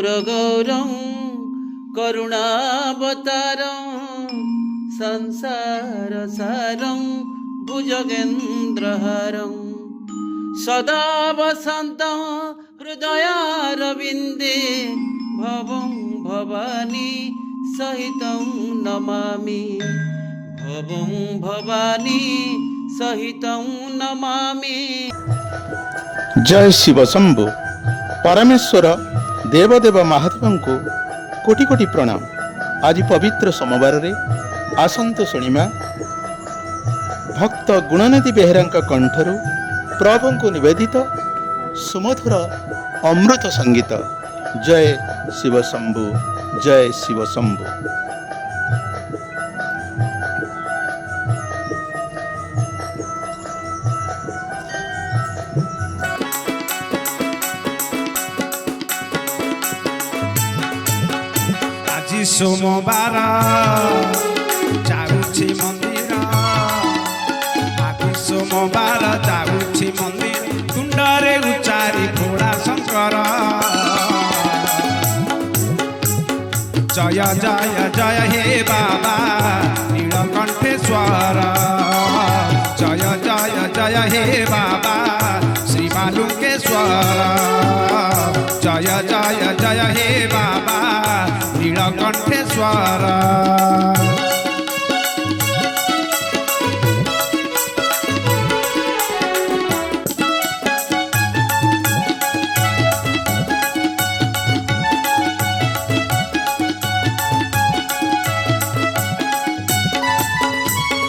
सुरगौरं करुणावतारं संसारसारं भुजगेन्द्रहारं सदा वसन्तं हृदयारविन्दे भवं भवानी सहितं नमामि भवं भवानी सहितं नमामि। जय शिव शंभु। परमेश्वर देवदेव महादेव को कोटि कोटि प्रणाम। आज पवित्र सोमवार रे आसंत शुणिमा भक्त गुणनिधि बेहेरा कंठरू प्रभु को निवेदित सुमधुर अमृत संगीत। जय शिव शंभु, जय शिव शंभु। सोमवार जाऊँची मंदिर, आज सोमवार जाऊँची मंदिर, कुंडरे उचारी घोड़ा शंकर। जय जय जय हे बाबा नीलकंठेश्वर, जय जय जय हे बाबा श्री बालुकेश्वर, जय जय जय हे बाबा नीलकंठेश्वर।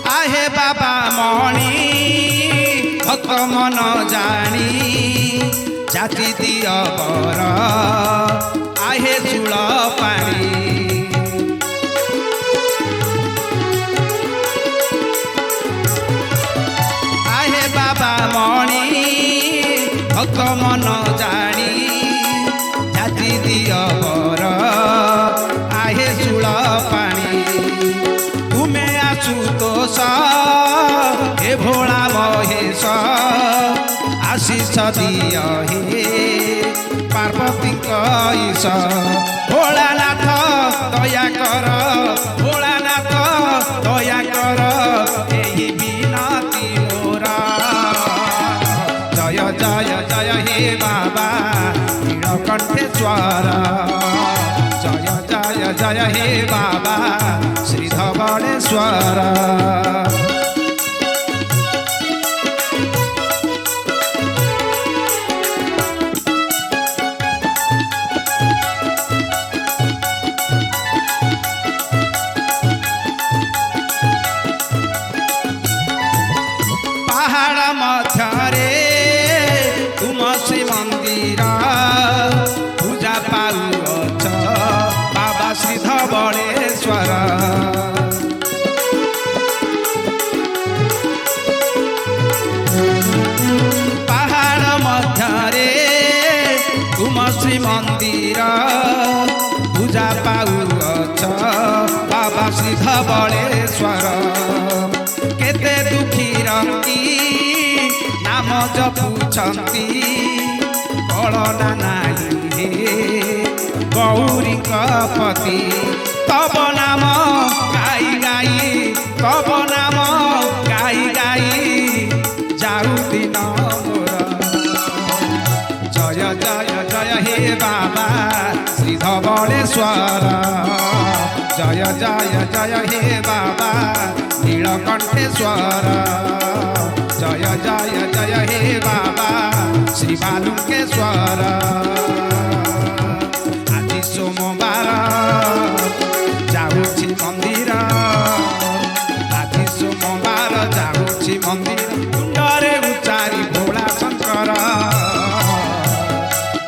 आहे बाबा मणि भक्त मन जानी जाति दिय बर, आहे चूल पानी। आहे बाबा मणि भक्त मन जानी जाति दिय बर, आहे चूल पानी। तुमे आशुतोष हे भोला महेश, आशीष दिय हे पार्वती ईश। भोलानाथ दया कर, भोलानाथ दया कर, यही बिनती मोरा। जय जय जय हे बाबा नीलकंठेश्वर, जय जय जय हे बाबा श्री धवळेश्वर। पहाड़ मध्य तुम श्री मंदिर, पूजा पाउछ बाबा श्री धवळेश्वर। पहाड़ मध्य तुम श्री मंदिर, पूजा पाउछ बाबा श्री धवळेश्वर। केते दुखी रंगी नाम जपुछंती, कलना नाही गौरी पति। तब नाम गाई गाई, तब नाम गाई गाई जाऊ दिन मोर। जय जय जय हे बाबा श्री धवळेश्वर, जय जय जय हे बाबा नीलकंठेश्वर, जय जय जय हे बाबा श्री बालुकेश्वर। आज सोमवार जाऊँची मंदिर, आज सोमवार जाऊँची मंदिर, कुंडरे उचारी भोला शंकर।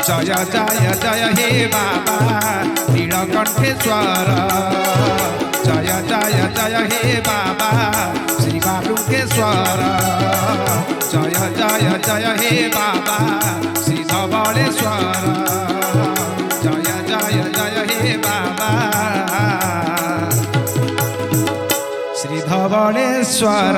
जय जय जय हे बाबा नीलकंठेश्वर, जय जय जय हे बाबा श्री बालुकेश्वर, जय जय जय हे बाबा श्री धवळेश्वर, जय जय जय हे बाबा श्री धवळेश्वर।